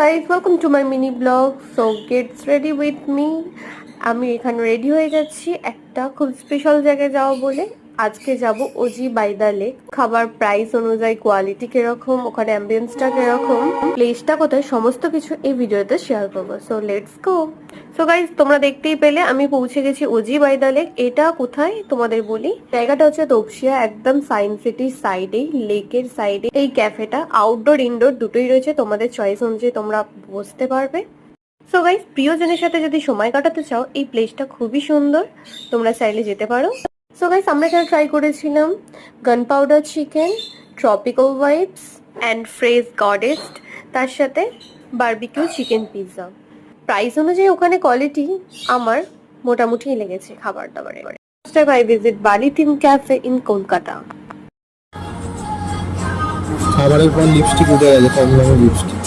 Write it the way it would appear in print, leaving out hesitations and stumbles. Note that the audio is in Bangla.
guys, welcome to my mini blog. So get ready with me. আমি এখানে রেডি হয়ে যাচ্ছি একটা খুব স্পেশাল জায়গায় যাওয়া বলে। আজকে যাব ওজি বাই দ্য লেক। খাবার প্রাইস অনুযায়ী কোয়ালিটি কিরকম, ওখানে অ্যাম্বিয়েন্সটা কিরকম, প্লেসটা কোথায়, সমস্ত কিছু এই ভিডিওতে শেয়ার করবো। So let's go. So guys, তোমরা দেখতেই পেলে আমি পৌঁছে গেছি ওজি বাই দ্য লেক। এটা কোথায় তোমাদের বলি, জায়গাটা হচ্ছে তপসিয়া, একদম সায়েন্স সিটির সাইডেই, লেকের সাইডে। এই ক্যাফেটা আউটডোর ইনডোর দুটোই রয়েছে, তোমাদের চয়েস অনুযায়ী তোমরা বসতে পারবে। সো গাইজ, প্রিয়জনের সাথে যদি সময় কাটাতে চাও, এই প্লেসটা খুবই সুন্দর, তোমরা চাইলে যেতে পারো। সো গাইজ, আমরা এখানে ট্রাই করেছিলাম গান powder chicken, tropical vibes and fresh goddess, তার সাথে বারবিকিউ চিকেন পিৎজা। প্রাইস অনুযায়ী ওখানে কোয়ালিটি আমার মোটামুটি লেগেছে খাবার দাবারে। ফার্স্ট টাইম আই ভিজিট বালি থিম ক্যাফে ইন কলকাতা। খাবারের পর লিপস্টিক উঠে গেছে, কম দামের লিপস্টিক।